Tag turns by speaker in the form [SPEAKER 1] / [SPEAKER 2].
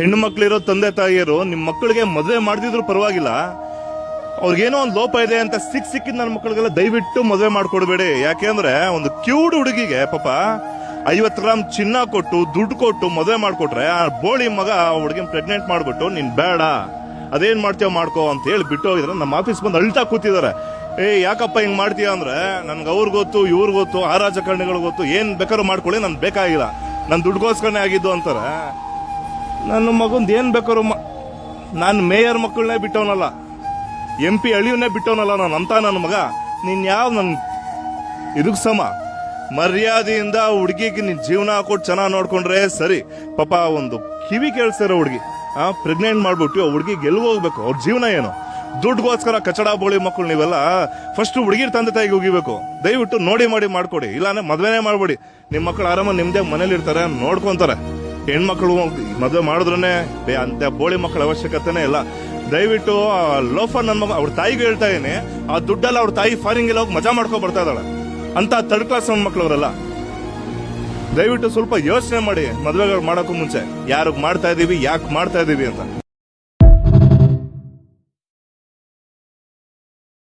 [SPEAKER 1] ಹೆಣ್ಣು ಮಕ್ಳಿರೋ ತಂದೆ ತಾಯಿಯರು ನಿಮ್ ಮಕ್ಕಳಿಗೆ ಮದುವೆ ಮಾಡ್ದಿದ್ರು ಪರವಾಗಿಲ್ಲ, ಅವ್ರಿಗೇನೋ ಒಂದು ಲೋಪ ಇದೆ ಅಂತ ಸಿಕ್ಕಿದ್ ನನ್ನ ಮಕ್ಕಳಿಗೆಲ್ಲ ದಯವಿಟ್ಟು ಮದುವೆ ಮಾಡ್ಕೊಡ್ಬೇಡಿ. ಯಾಕೆಂದ್ರೆ ಒಂದು ಕ್ಯೂಡ್ ಹುಡುಗಿಗೆ ಪಾಪ 50 ಗ್ರಾಮ್ ಚಿನ್ನ ಕೊಟ್ಟು ದುಡ್ಡು ಕೊಟ್ಟು ಮದುವೆ ಮಾಡ್ಕೊಟ್ರೆ ಆ ಬೋಳಿ ಮಗ ಹುಡುಗಿನ ಪ್ರೆಗ್ನೆಂಟ್ ಮಾಡ್ಬಿಟ್ಟು ನೀನ್ ಬೇಡ ಅದೇನ್ ಮಾಡ್ತೀವ ಮಾಡ್ಕೋ ಅಂತ ಹೇಳಿ ಬಿಟ್ಟು ಹೋಗಿದ್ರೆ ನಮ್ಮ ಆಫೀಸ್ ಬಂದು ಅಳ್ತಾ ಕೂತಿದಾರೆ. ಯಾಕಪ್ಪ ಹಿಂಗ್ ಮಾಡ್ತೀಯ ಅಂದ್ರೆ ನನ್ಗೆ ಅವ್ರ ಗೊತ್ತು ಇವ್ರ ಗೊತ್ತು ಆ ರಾಜಕಾರಣಿಗಳು ಗೊತ್ತು, ಏನ್ ಬೇಕಾದ್ರೂ ಮಾಡ್ಕೊಳ್ಳಿ ನನ್ ಬೇಕಾಗಿಲ್ಲ, ನನ್ ದುಡ್ಗೋಸ್ಕರನೇ ಆಗಿದ್ದು ಅಂತಾರೆ. ನನ್ನ ಮಗಂದ್ ಏನ್ ಬೇಕಾದ್ರು ನಾನು ಮೇಯರ್ ಮಕ್ಕಳನ್ನೇ ಬಿಟ್ಟವನಲ್ಲ, MP ಅಳಿಯನ್ನೇ ಬಿಟ್ಟವನಲ್ಲ ನಾನು ಅಂತ ನನ್ನ ಮಗ. ನೀನ್ ಯಾವ ನನ್ ಇದಕ್ ಸಮ? ಮರ್ಯಾದೆಯಿಂದ ಹುಡುಗಿಗೆ ನೀನ್ ಜೀವನ ಕೊಟ್ಟು ಚೆನ್ನಾಗಿ ನೋಡ್ಕೊಂಡ್ರೆ ಸರಿ. ಪಾಪ ಒಂದು ಕಿವಿ ಕೇಳಿಸ್ತಾರ ಹುಡುಗಿ ಪ್ರೆಗ್ನೆಂಟ್ ಮಾಡ್ಬಿಟ್ಟು ಆ ಹುಡುಗಿಗೆ ಎಲ್ಲಿ ಹೋಗ್ಬೇಕು? ಅವ್ರ ಜೀವನ ಏನು? ದುಡ್ಡುಗೋಸ್ಕರ ಕಚಡ ಬೋಳಿ ಮಕ್ಕಳು ನೀವೆಲ್ಲ ಫಸ್ಟ್ ಹುಡುಗಿರ್ ತಂದೆ ತಾಯಿಗೆ ಹೋಗಿಬೇಕು. ದಯವಿಟ್ಟು ನೋಡಿ ಮಾಡಿ ಮಾಡ್ಕೊಡಿ, ಇಲ್ಲಾಂದ್ರೆ ಮದ್ವೆನೇ ಮಾಡ್ಬೇಡಿ. ನಿಮ್ ಮಕ್ಕಳು ಆರಾಮ ನಿಮ್ದೇ ಮನೇಲಿ ಇರ್ತಾರೆ, ನೋಡ್ಕೊಂತಾರೆ. ಹೆಣ್ಮಕ್ಳು ಮದುವೆ ಮಾಡಿದ್ರೇ ಅಂತ ಬೋಳಿ ಮಕ್ಕಳ ಅವಶ್ಯಕತೆನೇ ಇಲ್ಲ. ದಯವಿಟ್ಟು ಲೋಫರ್ ನನ್ನ ಮಗ ಅವ್ರ ತಾಯಿಗೆ ಹೇಳ್ತಾ ಇದೀನಿ, ಆ ದುಡ್ಡಲ್ಲ ಅವ್ರ ತಾಯಿ ಫಾರಿಂಗ್ ಹೋಗಿ ಮಜಾ ಮಾಡ್ಕೊಂಡ್ ಬರ್ತಾ ಇದ್ದಾಳೆ ಅಂತ ಥರ್ಡ್ ಕ್ಲಾಸ್ ನನ್ನ ಮಕ್ಳು ಅವರೆಲ್ಲ. ದಯವಿಟ್ಟು ಸ್ವಲ್ಪ ಯೋಚನೆ ಮಾಡಿ ಮದುವೆಗಳು ಮಾಡೋಕ್ಕೂ ಮುಂಚೆ, ಯಾರಿಗೆ ಮಾಡ್ತಾ ಇದೀವಿ, ಯಾಕೆ ಮಾಡ್ತಾ ಇದೀವಿ ಅಂತ.